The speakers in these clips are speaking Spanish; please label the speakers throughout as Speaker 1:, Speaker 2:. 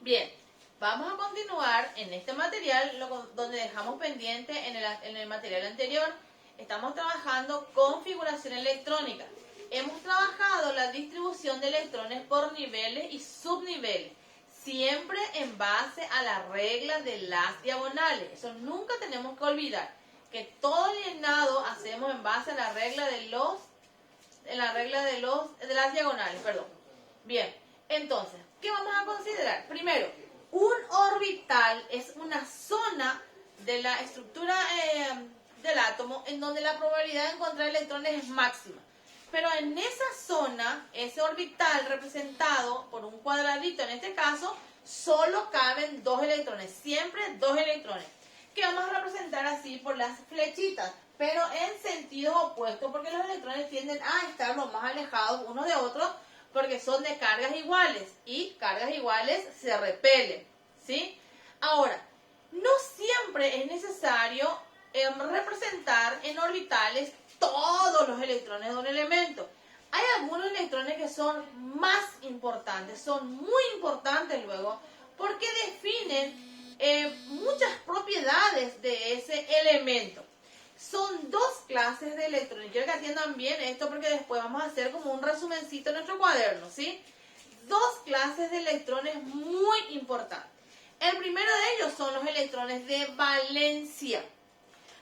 Speaker 1: Bien, vamos a continuar en este material donde dejamos pendiente en el material anterior. Estamos trabajando configuración electrónica. Hemos trabajado la distribución de electrones por niveles y subniveles, siempre en base a la regla de las diagonales. Eso nunca tenemos que olvidar, que todo el llenado hacemos en base a la regla de las diagonales, perdón. Bien, entonces, ¿qué vamos a considerar? Primero, un orbital es una zona de la estructura del átomo en donde la probabilidad de encontrar electrones es máxima. Pero en esa zona, ese orbital representado por un cuadradito, en este caso, solo caben 2 electrones, siempre 2 electrones, que vamos a representar así por las flechitas, pero en sentidos opuestos, porque los electrones tienden a estar lo más alejados unos de otros, porque son de cargas iguales, y cargas iguales se repelen, ¿sí? Ahora, no siempre es necesario representar en orbitales todos los electrones de un elemento. Hay algunos electrones que son más importantes, son muy importantes luego, porque definen muchas propiedades de ese elemento. Son 2 clases de electrones. Quiero que atiendan bien esto porque después vamos a hacer como un resumencito en nuestro cuaderno, ¿sí? 2 clases de electrones muy importantes. El primero de ellos son los electrones de valencia.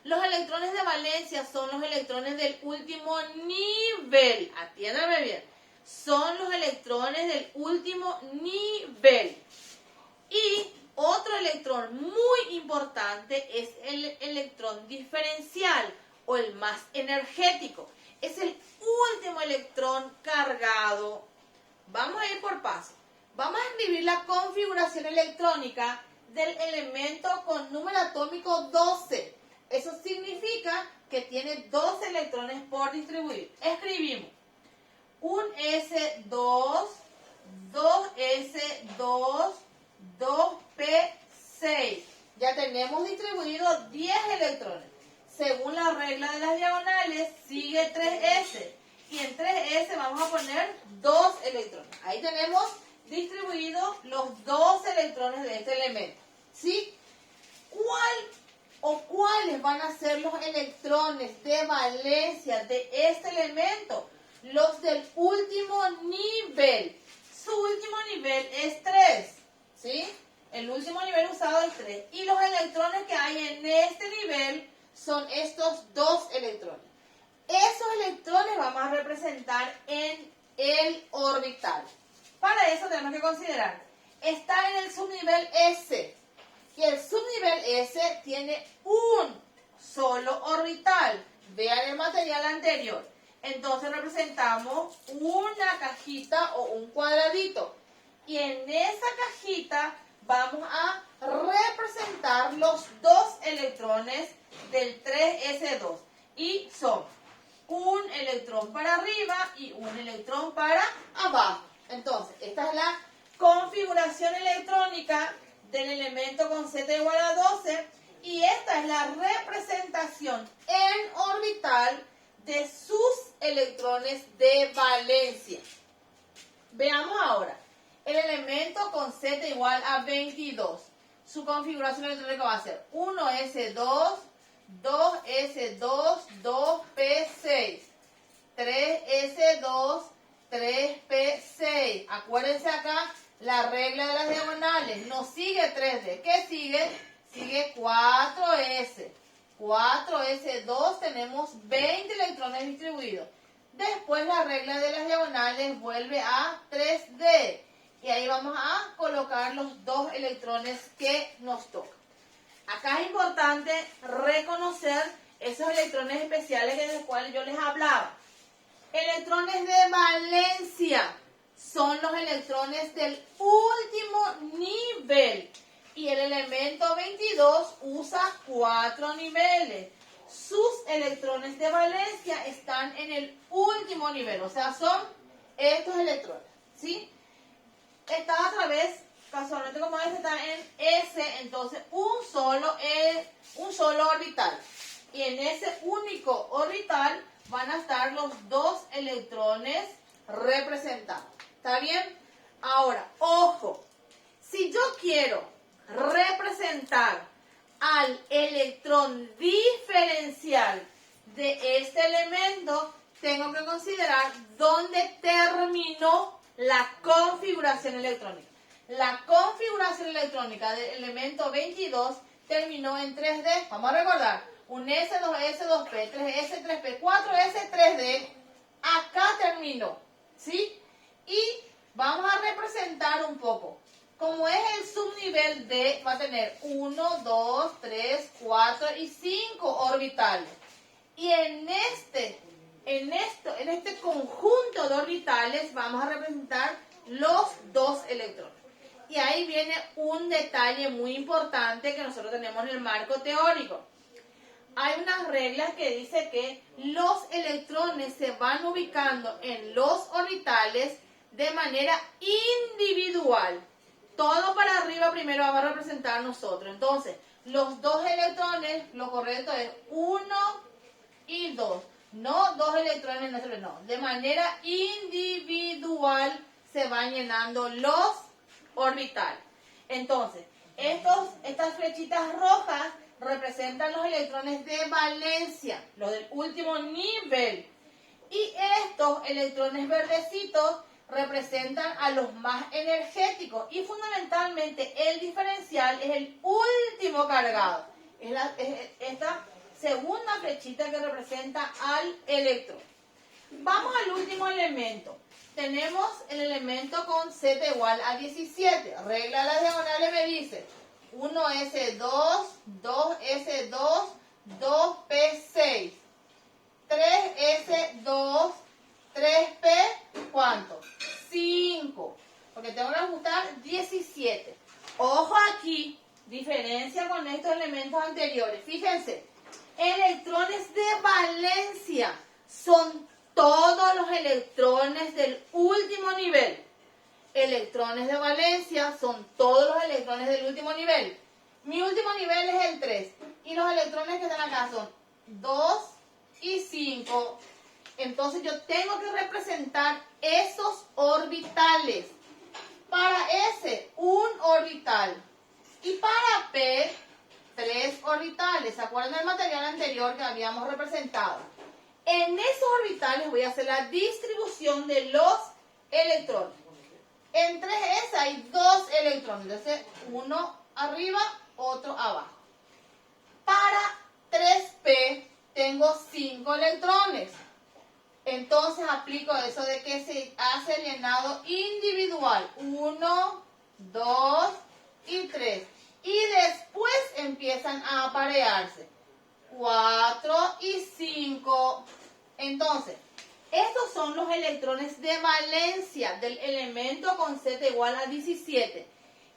Speaker 1: Los electrones de valencia son los electrones del último nivel. Atiéndame bien. Son los electrones del último nivel. Y otro electrón muy importante es el electrón diferencial o el más energético. Es el último electrón cargado. Vamos a ir por paso. Vamos a escribir la configuración electrónica del elemento con número atómico 12. Eso significa que tiene 12 electrones por distribuir. Escribimos un S2, 2S2, 2P6. Ya tenemos distribuido 10 electrones. Según la regla de las diagonales, sigue 3S. Y en 3S vamos a poner 2 electrones. Ahí tenemos distribuidos los 12 electrones de este elemento. ¿Sí? ¿Cuáles van a ser los electrones de valencia de este elemento? Los del último nivel. Su último nivel es 3. ¿Sí? El último nivel usado es 3. Y los electrones que hay en este nivel son estos 2 electrones. Esos electrones vamos a representar en el orbital. Para eso tenemos que considerar, está en el subnivel S. Y el subnivel S tiene un solo orbital. Vean el material anterior. Entonces representamos una cajita o un cuadradito. Y en esa cajita vamos a representar los 2 electrones del 3S2. Y son un electrón para arriba y un electrón para abajo. Entonces, esta es la configuración electrónica del elemento con Z igual a 12 y esta es la representación en orbital de sus electrones de valencia. Veamos ahora, el elemento con Z igual a 22. Su configuración electrónica va a ser 1S2, 2S2, 2P6, 3S2, 3P6. Acuérdense acá la regla de las diagonales. No sigue 3D. ¿Qué sigue? Sigue 4S. 4S2 tenemos 20 electrones distribuidos. Después la regla de las diagonales vuelve a 3D. Y ahí vamos a colocar los 2 electrones que nos tocan. Acá es importante reconocer esos electrones especiales de los cuales yo les hablaba. Electrones de valencia son los electrones del último nivel. Y el elemento 22 usa 4 niveles. Sus electrones de valencia están en el último nivel. O sea, son estos electrones. ¿Sí? Está a través, casualmente como este está en S, entonces un solo orbital. Y en ese único orbital van a estar los 2 electrones representados. ¿Está bien? Ahora, ojo. Si yo quiero representar al electrón diferencial de este elemento, tengo que considerar dónde terminó la configuración electrónica. La configuración electrónica del elemento 22 terminó en 3D. Vamos a recordar, un S, 2S, 2P, 3S, 3P, 4S, 3D. Acá terminó, ¿sí? Y vamos a representar un poco. Como es el subnivel D, va a tener 1, 2, 3, 4 y 5 orbitales. Y en este conjunto de orbitales vamos a representar los dos electrones. Y ahí viene un detalle muy importante que nosotros tenemos en el marco teórico. Hay unas reglas que dice que los electrones se van ubicando en los orbitales de manera individual. Todo para arriba primero vamos a representar nosotros. Entonces, los dos electrones, lo correcto es 1 y 2. No dos electrones, no. De manera individual se van llenando los orbitales. Entonces, estas flechitas rojas representan los electrones de valencia, los del último nivel. Y estos electrones verdecitos representan a los más energéticos. Y fundamentalmente el diferencial es el último cargado. Es esta segunda flechita que representa al electrón. Vamos al último elemento. Tenemos el elemento con Z igual a 17. Regla de las diagonales me dice 1S2, 2S2, 2P6. 3S2, 3P, ¿cuánto? 5. Porque tengo que ajustar 17. Ojo aquí, diferencia con estos elementos anteriores. Fíjense, electrones de valencia son todos los electrones del último nivel. Electrones de valencia son todos los electrones del último nivel. Mi último nivel es el 3. Y los electrones que están acá son 2 y 5. Entonces yo tengo que representar esos orbitales. Para S, un orbital. Y para P, 3 orbitales. ¿Se acuerdan del material anterior que habíamos representado? En esos orbitales voy a hacer la distribución de los electrones. En 3S hay 2 electrones. Entonces, uno arriba, otro abajo. Para 3P tengo 5 electrones. Entonces aplico eso de que se hace el llenado individual. 1, 2 y 3. Y después empiezan a aparearse. 4 y 5. Entonces, estos son los electrones de valencia del elemento con Z igual a 17.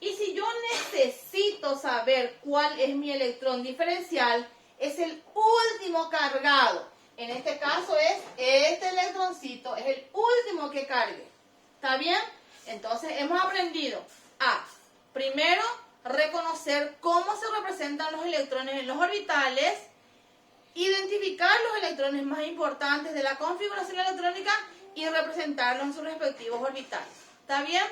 Speaker 1: Y si yo necesito saber cuál es mi electrón diferencial, es el último cargado. En este caso es este electroncito, es el último que cargue. ¿Está bien? Entonces hemos aprendido a, primero, reconocer cómo se representan los electrones en los orbitales, identificar los electrones más importantes de la configuración electrónica y representarlos en sus respectivos orbitales. ¿Está bien?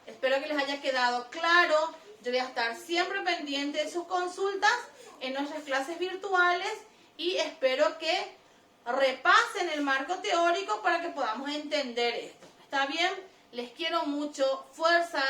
Speaker 1: Espero que les haya quedado claro. Yo voy a estar siempre pendiente de sus consultas en nuestras clases virtuales y espero que repasen el marco teórico para que podamos entender esto. ¿Está bien? Les quiero mucho. Fuerza.